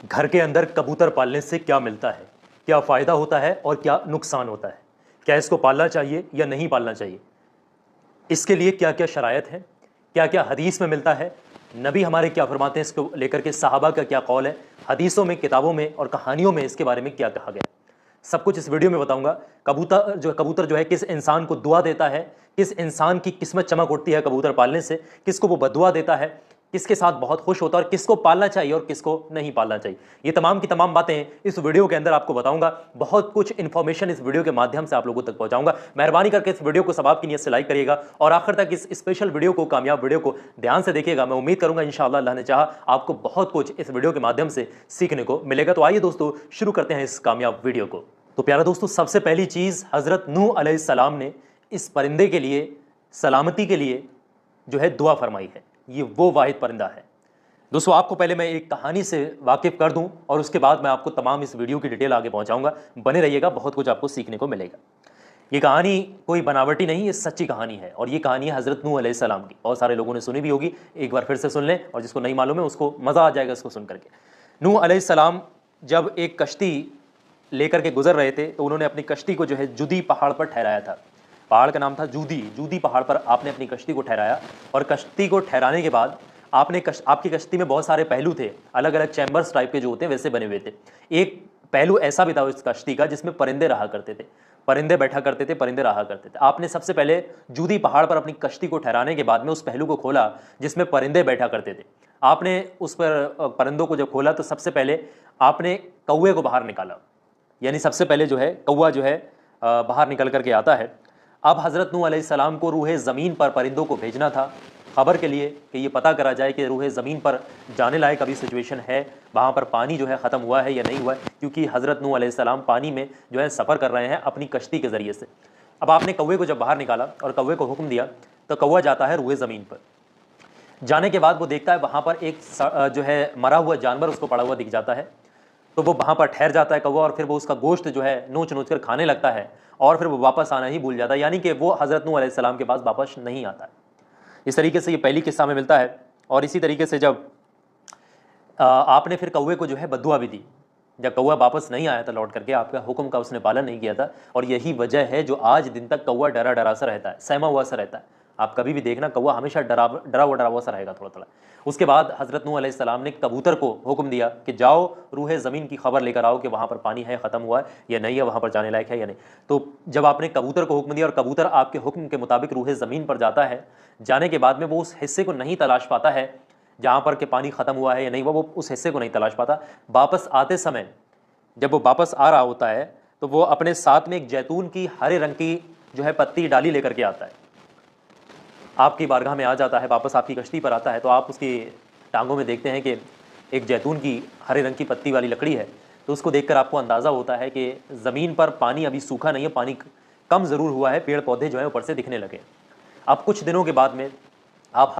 घर के अंदर कबूतर पालने से क्या मिलता है, क्या फ़ायदा होता है और क्या नुकसान होता है, क्या इसको पालना चाहिए या नहीं पालना चाहिए, इसके लिए क्या क्या शरायत है, क्या क्या हदीस में मिलता है, नबी हमारे क्या फरमाते हैं इसको लेकर के, सहाबा का क्या कौल है, हदीसों में, किताबों में और कहानियों में इसके बारे में क्या कहा गया, सब कुछ इस वीडियो में बताऊंगा। कबूतर जो है किस इंसान को दुआ देता है, किस इंसान की किस्मत चमक उठती है कबूतर पालने से, किसको वो बदुआ देता है, किसके साथ बहुत खुश होता है और किसको पालना चाहिए और किसको नहीं पालना चाहिए, ये तमाम की तमाम बातें इस वीडियो के अंदर आपको बताऊंगा। बहुत कुछ इंफॉर्मेशन इस वीडियो के माध्यम से आप लोगों तक पहुंचाऊंगा। मेहरबानी करके इस वीडियो को सवाब की नीयत से लाइक करिएगा और आखिर तक इस स्पेशल वीडियो को, कामयाब वीडियो को ध्यान से देखिएगा। मैं उम्मीद करूंगा इंशाअल्लाह अल्लाह ने चाहा आपको बहुत कुछ इस वीडियो के माध्यम से सीखने को मिलेगा। तो आइए दोस्तों शुरू करते हैं इस कामयाब वीडियो को। तो प्यारे दोस्तों, सबसे पहली चीज़, हज़रत नूह अलैहिस्सलाम ने इस परिंदे के लिए, सलामती के लिए जो है दुआ फरमाई है। ये वो वाहिद परिंदा है। दोस्तों, आपको पहले मैं एक कहानी से वाकिफ़ कर दूं और उसके बाद मैं आपको तमाम इस वीडियो की डिटेल आगे पहुंचाऊंगा। बने रहिएगा, बहुत कुछ आपको सीखने को मिलेगा। ये कहानी कोई बनावटी नहीं, ये सच्ची कहानी है और ये कहानी है हज़रत नूह अलैहिस्सलाम की। बहुत सारे लोगों ने सुनी भी होगी, एक बार फिर से सुन लें और जिसको नहीं मालूम है उसको मज़ा आ जाएगा इसको सुन करके। नूह अलैहिस्सलाम जब एक कश्ती लेकर के गुजर रहे थे तो उन्होंने अपनी कश्ती को जो है जुदी पहाड़ पर ठहराया था। पहाड़ का नाम था जूदी। जूदी पहाड़ पर आपने अपनी कश्ती को ठहराया और कश्ती को ठहराने के बाद आपकी कश्ती में बहुत सारे पहलू थे, अलग अलग चैम्बर्स टाइप के जो होते हैं वैसे बने हुए थे। एक पहलू ऐसा भी था उस कश्ती का जिसमें परिंदे रहा करते थे, परिंदे बैठा करते थे, परिंदे रहा करते थे। आपने सबसे पहले जूदी पहाड़ पर अपनी कश्ती को ठहराने के बाद में उस पहलू को खोला जिसमें परिंदे बैठा करते थे। आपने उस पर परिंदों को जब खोला तो सबसे पहले आपने कौवे को बाहर निकाला, यानी सबसे पहले जो है कौवा जो है बाहर निकल करके आता है। अब हज़रत नूह अलैहिस्सलाम को रूहे ज़मीन पर परिंदों को भेजना था खबर के लिए कि ये पता करा जाए कि रूहे ज़मीन पर जाने लायक अभी सिचुएशन है, वहाँ पर पानी जो है ख़त्म हुआ है या नहीं हुआ है, क्योंकि हज़रत नूह अलैहिस्सलाम पानी में जो है सफ़र कर रहे हैं अपनी कश्ती के ज़रिए से। अब आपने कौवे को जब बाहर निकाला और कौवे को हुक्म दिया तो कौवा जाता है रूहे ज़मीन पर। जाने के बाद वो देखता है वहाँ पर एक जो है मरा हुआ जानवर उसको पड़ा हुआ दिख जाता है, तो वो वहाँ पर ठहर जाता है कौवा और फिर वो उसका गोश्त जो है नोच नोच कर खाने लगता है और फिर वो वापस आना ही भूल जाता है, यानी कि वो हज़रत नूह अलैहिस्सलाम के पास वापस नहीं आता है। इस तरीके से ये पहली किस्सा में मिलता है। और इसी तरीके से जब आपने फिर कौवे को जो है बद्दुआ भी दी, जब कौवा वापस नहीं आया था लौट करके, आपका हुक्म का उसने पालन नहीं किया था और यही वजह है जो आज दिन तक कौवा डरा डरा सा रहता है, सहमा हुआ सा रहता है। आप कभी भी देखना कौवा हमेशा डरा हुआ सा रहेगा थोड़ा थोड़ा। उसके बाद हज़रत नूह अलैहिस्सलाम ने कबूतर को हुक्म दिया कि जाओ रूहे ज़मीन की खबर लेकर आओ कि वहाँ पर पानी है, ख़त्म हुआ है या नहीं है, वहाँ पर जाने लायक है या नहीं। तो जब आपने कबूतर को हुक्म दिया और कबूतर आपके हुक्म के मुताबिक रूहे ज़मीन पर जाता है, जाने के बाद में वो उस हिस्से को नहीं तलाश पाता है जहाँ पर कि पानी ख़त्म हुआ है या नहीं, वो उस हिस्से को नहीं तलाश पाता। वापस आते समय जब वो वापस आ रहा होता है तो वो अपने साथ में एक जैतून की हरे रंग की जो है पत्ती डाली लेकर के आता है, आपकी बारगाह में आ जाता है, वापस आपकी कश्ती पर आता है। तो आप उसकी टांगों में देखते हैं कि एक जैतून की हरे रंग की पत्ती वाली लकड़ी है। तो उसको देखकर आपको अंदाज़ा होता है कि ज़मीन पर पानी अभी सूखा नहीं है, पानी कम ज़रूर हुआ है, पेड़ पौधे जो है ऊपर से दिखने लगे। अब कुछ दिनों के बाद में आप